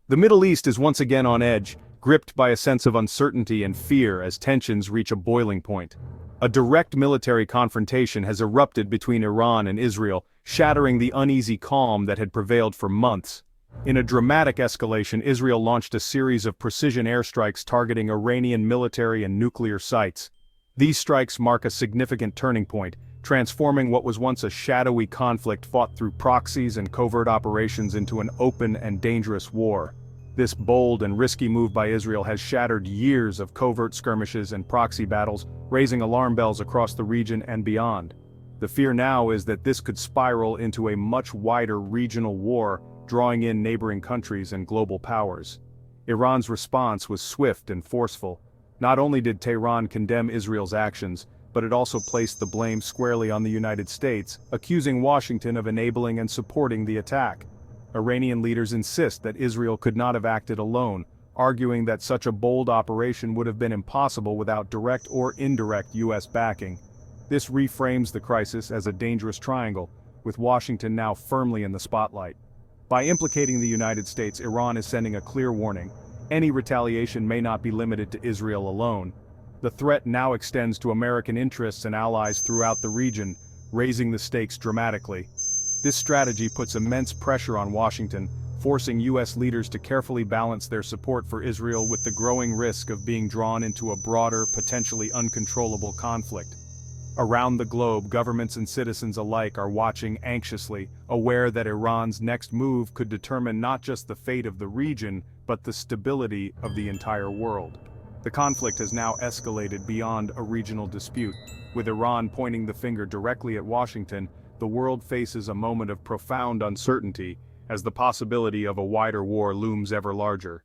The Middle East is once again on edge, gripped by a sense of uncertainty and fear as tensions reach a boiling point. A direct military confrontation has erupted between Iran and Israel, shattering the uneasy calm that had prevailed for months. In a dramatic escalation, Israel launched a series of precision airstrikes targeting Iranian military and nuclear sites. These strikes mark a significant turning point, transforming what was once a shadowy conflict fought through proxies and covert operations into an open and dangerous war. This bold and risky move by Israel has shattered years of covert skirmishes and proxy battles, raising alarm bells across the region and beyond. The fear now is that this could spiral into a much wider regional war, drawing in neighboring countries and global powers. Iran's response was swift and forceful. Not only did Tehran condemn Israel's actions, but it also placed the blame squarely on the United States, accusing Washington of enabling and supporting the attack. Iranian leaders insist that Israel could not have acted alone, arguing that such a bold operation would have been impossible without direct or indirect U.S. backing. This reframes the crisis as a dangerous triangle, with Washington now firmly in the spotlight. By implicating the United States, Iran is sending a clear warning. Any retaliation may not be limited to Israel alone. The threat now extends to American interests and allies throughout the region, raising the stakes dramatically. This strategy puts immense pressure on Washington, forcing U.S. leaders to carefully balance their support for Israel with the growing risk of being drawn into a broader, potentially uncontrollable conflict. Around the globe, governments and citizens alike are watching anxiously, aware that Iran's next move could determine not just the fate of the region, but the stability of the entire world. The conflict has now escalated beyond a regional dispute. With Iran pointing the finger directly at Washington, the world faces a moment of profound uncertainty, as the possibility of a wider war looms ever larger.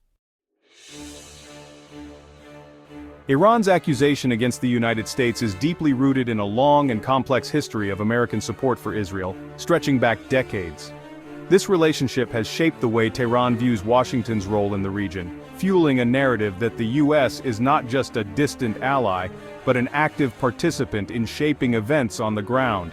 Iran's accusation against the United States is deeply rooted in a long and complex history of American support for Israel, stretching back decades. This relationship has shaped the way Tehran views Washington's role in the region, fueling a narrative that the U.S. is not just a distant ally, but an active participant in shaping events on the ground.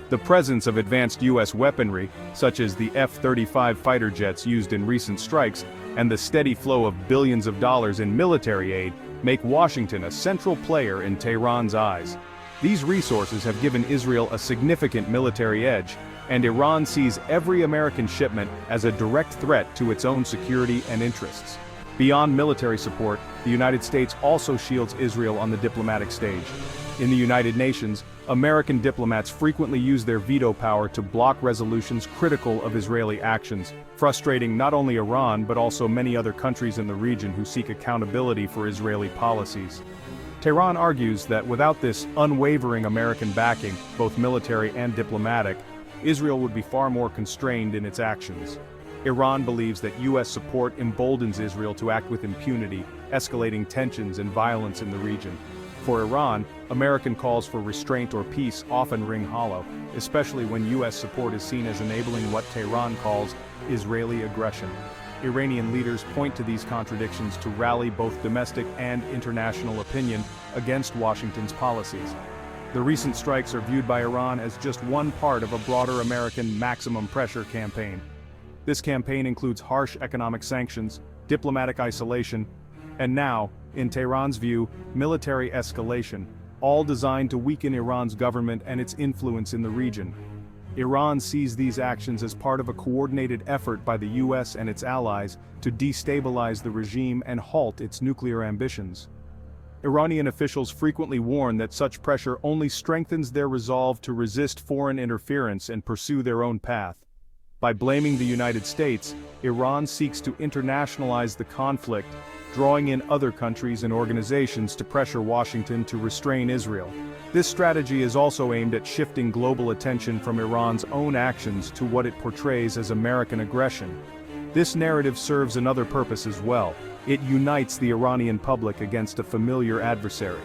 The presence of advanced U.S. weaponry, such as the F-35 fighter jets used in recent strikes, and the steady flow of billions of dollars in military aid, make Washington a central player in Tehran's eyes. These resources have given Israel a significant military edge, and Iran sees every American shipment as a direct threat to its own security and interests. Beyond military support, the United States also shields Israel on the diplomatic stage. In the United Nations, American diplomats frequently use their veto power to block resolutions critical of Israeli actions, frustrating not only Iran but also many other countries in the region who seek accountability for Israeli policies. Tehran argues that without this unwavering American backing, both military and diplomatic, Israel would be far more constrained in its actions. Iran believes that U.S. support emboldens Israel to act with impunity, escalating tensions and violence in the region. For Iran, American calls for restraint or peace often ring hollow, especially when U.S. support is seen as enabling what Tehran calls Israeli aggression. Iranian leaders point to these contradictions to rally both domestic and international opinion against Washington's policies. The recent strikes are viewed by Iran as just one part of a broader American maximum pressure campaign. This campaign includes harsh economic sanctions, diplomatic isolation, and now, in Tehran's view, military escalation, all designed to weaken Iran's government and its influence in the region. Iran sees these actions as part of a coordinated effort by the U.S. and its allies to destabilize the regime and halt its nuclear ambitions. Iranian officials frequently warn that such pressure only strengthens their resolve to resist foreign interference and pursue their own path. By blaming the United States, Iran seeks to internationalize the conflict, drawing in other countries and organizations to pressure Washington to restrain Israel. This strategy is also aimed at shifting global attention from Iran's own actions to what it portrays as American aggression. This narrative serves another purpose as well. It unites the Iranian public against a familiar adversary.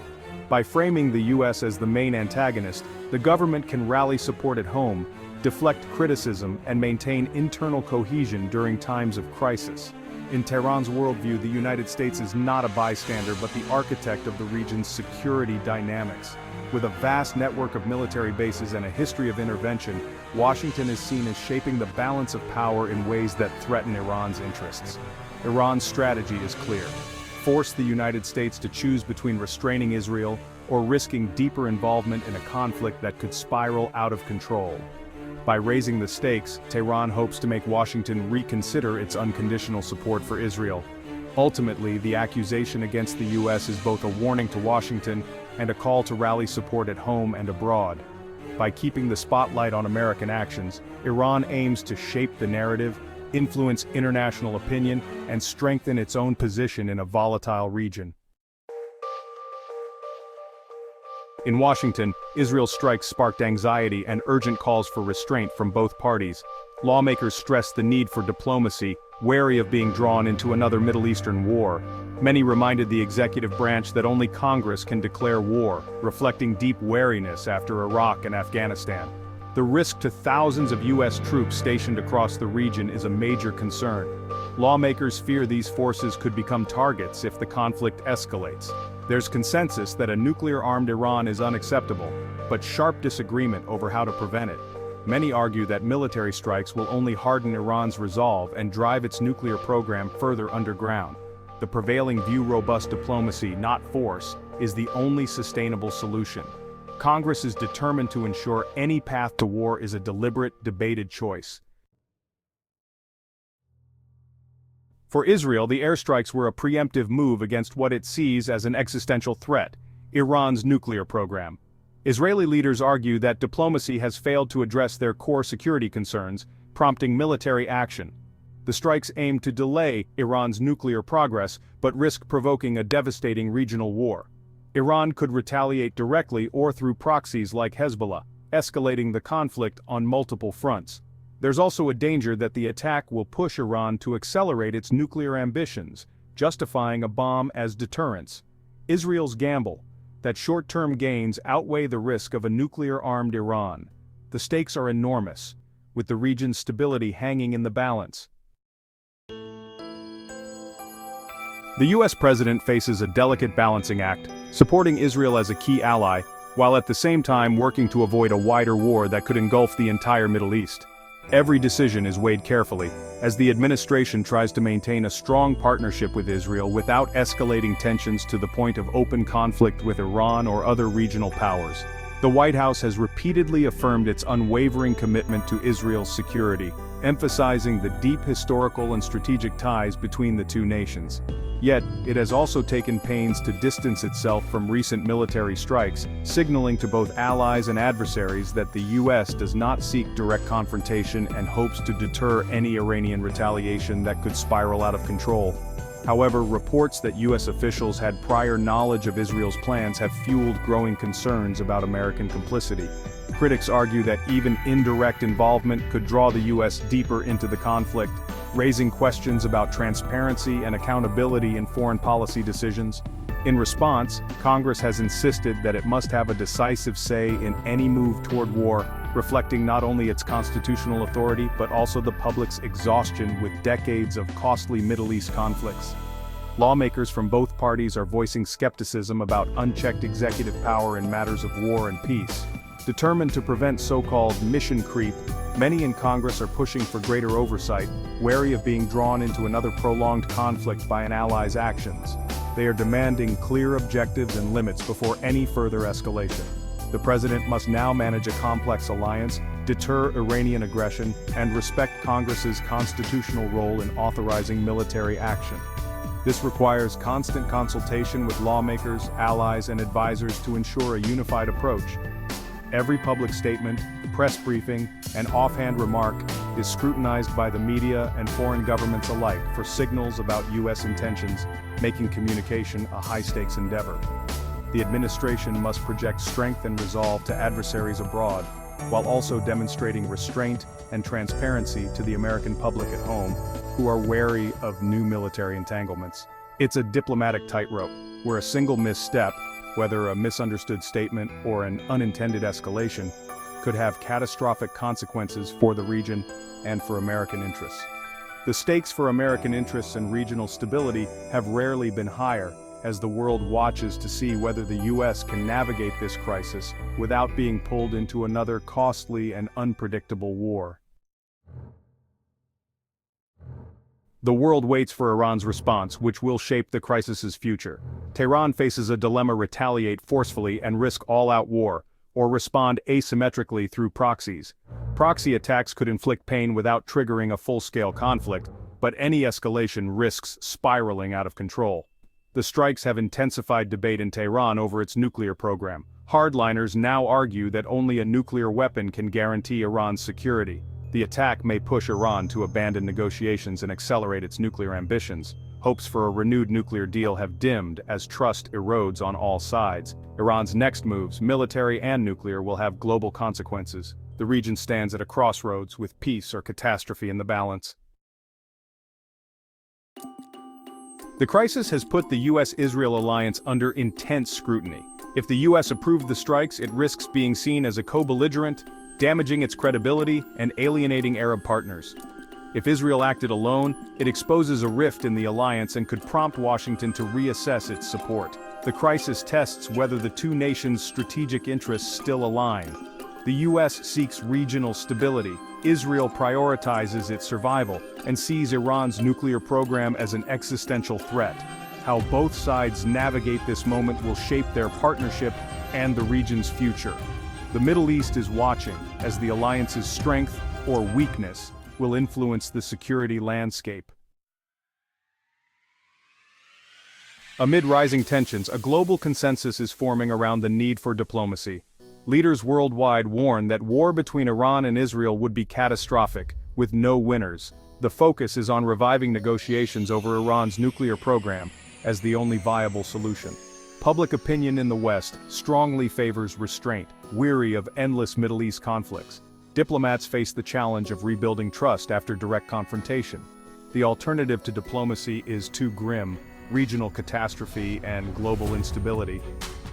By framing the U.S. as the main antagonist, the government can rally support at home, deflect criticism, and maintain internal cohesion during times of crisis. In Tehran's worldview, the United States is not a bystander but the architect of the region's security dynamics. With a vast network of military bases and a history of intervention, Washington is seen as shaping the balance of power in ways that threaten Iran's interests. Iran's strategy is clear: force the United States to choose between restraining Israel or risking deeper involvement in a conflict that could spiral out of control. By raising the stakes, Tehran hopes to make Washington reconsider its unconditional support for Israel. Ultimately, the accusation against the U.S. is both a warning to Washington and a call to rally support at home and abroad. By keeping the spotlight on American actions, Iran aims to shape the narrative, influence international opinion, and strengthen its own position in a volatile region. In Washington, Israel's strikes sparked anxiety and urgent calls for restraint from both parties. Lawmakers stressed the need for diplomacy, wary of being drawn into another Middle Eastern war. Many reminded the executive branch that only Congress can declare war, reflecting deep wariness after Iraq and Afghanistan. The risk to thousands of U.S. troops stationed across the region is a major concern. Lawmakers fear these forces could become targets if the conflict escalates. There's consensus that a nuclear-armed Iran is unacceptable, but sharp disagreement over how to prevent it. Many argue that military strikes will only harden Iran's resolve and drive its nuclear program further underground. The prevailing view: robust diplomacy, not force, is the only sustainable solution. Congress is determined to ensure any path to war is a deliberate, debated choice. For Israel, the airstrikes were a preemptive move against what it sees as an existential threat: Iran's nuclear program. Israeli leaders argue that diplomacy has failed to address their core security concerns, prompting military action. The strikes aim to delay Iran's nuclear progress, but risk provoking a devastating regional war. Iran could retaliate directly or through proxies like Hezbollah, escalating the conflict on multiple fronts. There's also a danger that the attack will push Iran to accelerate its nuclear ambitions, justifying a bomb as deterrence. Israel's gamble: that short-term gains outweigh the risk of a nuclear-armed Iran. The stakes are enormous, with the region's stability hanging in the balance. The U.S. president faces a delicate balancing act, supporting Israel as a key ally, while at the same time working to avoid a wider war that could engulf the entire Middle East. Every decision is weighed carefully, as the administration tries to maintain a strong partnership with Israel without escalating tensions to the point of open conflict with Iran or other regional powers. The White House has repeatedly affirmed its unwavering commitment to Israel's security, emphasizing the deep historical and strategic ties between the two nations. Yet, it has also taken pains to distance itself from recent military strikes, signaling to both allies and adversaries that the U.S. does not seek direct confrontation and hopes to deter any Iranian retaliation that could spiral out of control. However, reports that U.S. officials had prior knowledge of Israel's plans have fueled growing concerns about American complicity. Critics argue that even indirect involvement could draw the U.S. deeper into the conflict, raising questions about transparency and accountability in foreign policy decisions. In response, Congress has insisted that it must have a decisive say in any move toward war, reflecting not only its constitutional authority but also the public's exhaustion with decades of costly Middle East conflicts. Lawmakers from both parties are voicing skepticism about unchecked executive power in matters of war and peace. Determined to prevent so-called mission creep, many in Congress are pushing for greater oversight, wary of being drawn into another prolonged conflict by an ally's actions. They are demanding clear objectives and limits before any further escalation. The president must now manage a complex alliance, deter Iranian aggression, and respect Congress's constitutional role in authorizing military action. This requires constant consultation with lawmakers, allies, and advisors to ensure a unified approach. Every public statement, press briefing, and offhand remark is scrutinized by the media and foreign governments alike for signals about U.S. intentions, making communication a high-stakes endeavor. The administration must project strength and resolve to adversaries abroad, while also demonstrating restraint and transparency to the American public at home, who are wary of new military entanglements. It's a diplomatic tightrope, where a single misstep, whether a misunderstood statement or an unintended escalation, could have catastrophic consequences for the region and for American interests. The stakes for American interests and regional stability have rarely been higher, as the world watches to see whether the US can navigate this crisis without being pulled into another costly and unpredictable war. The world waits for Iran's response, which will shape the crisis's future. Tehran faces a dilemma: retaliate forcefully and risk all-out war, or respond asymmetrically through proxies. Proxy attacks could inflict pain without triggering a full-scale conflict, but any escalation risks spiraling out of control. The strikes have intensified debate in Tehran over its nuclear program. Hardliners now argue that only a nuclear weapon can guarantee Iran's security. The attack may push Iran to abandon negotiations and accelerate its nuclear ambitions. Hopes for a renewed nuclear deal have dimmed as trust erodes on all sides. Iran's next moves, military and nuclear, will have global consequences. The region stands at a crossroads, with peace or catastrophe in the balance. The crisis has put the US-Israel alliance under intense scrutiny. If the US approved the strikes, it risks being seen as a co-belligerent, damaging its credibility and alienating Arab partners. If Israel acted alone, it exposes a rift in the alliance and could prompt Washington to reassess its support. The crisis tests whether the two nations' strategic interests still align. The US seeks regional stability, Israel prioritizes its survival, and sees Iran's nuclear program as an existential threat. How both sides navigate this moment will shape their partnership and the region's future. The Middle East is watching, as the alliance's strength or weakness will influence the security landscape. Amid rising tensions, a global consensus is forming around the need for diplomacy. Leaders worldwide warn that war between Iran and Israel would be catastrophic, with no winners. The focus is on reviving negotiations over Iran's nuclear program as the only viable solution. Public opinion in the West strongly favors restraint, weary of endless Middle East conflicts. Diplomats face the challenge of rebuilding trust after direct confrontation. The alternative to diplomacy is too grim: regional catastrophe and global instability.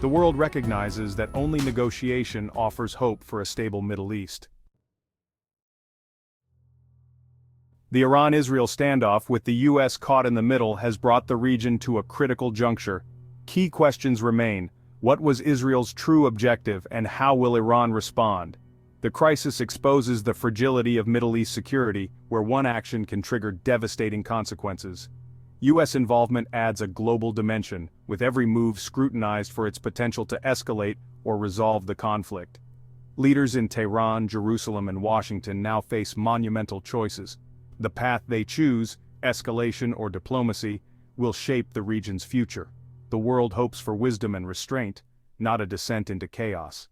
The world recognizes that only negotiation offers hope for a stable Middle East. The Iran-Israel standoff, with the US caught in the middle, has brought the region to a critical juncture. Key questions remain: what was Israel's true objective, and how will Iran respond? The crisis exposes the fragility of Middle East security, where one action can trigger devastating consequences. US involvement adds a global dimension, with every move scrutinized for its potential to escalate or resolve the conflict. Leaders in Tehran, Jerusalem, and Washington now face monumental choices. The path they choose, escalation or diplomacy, will shape the region's future. The world hopes for wisdom and restraint, not a descent into chaos.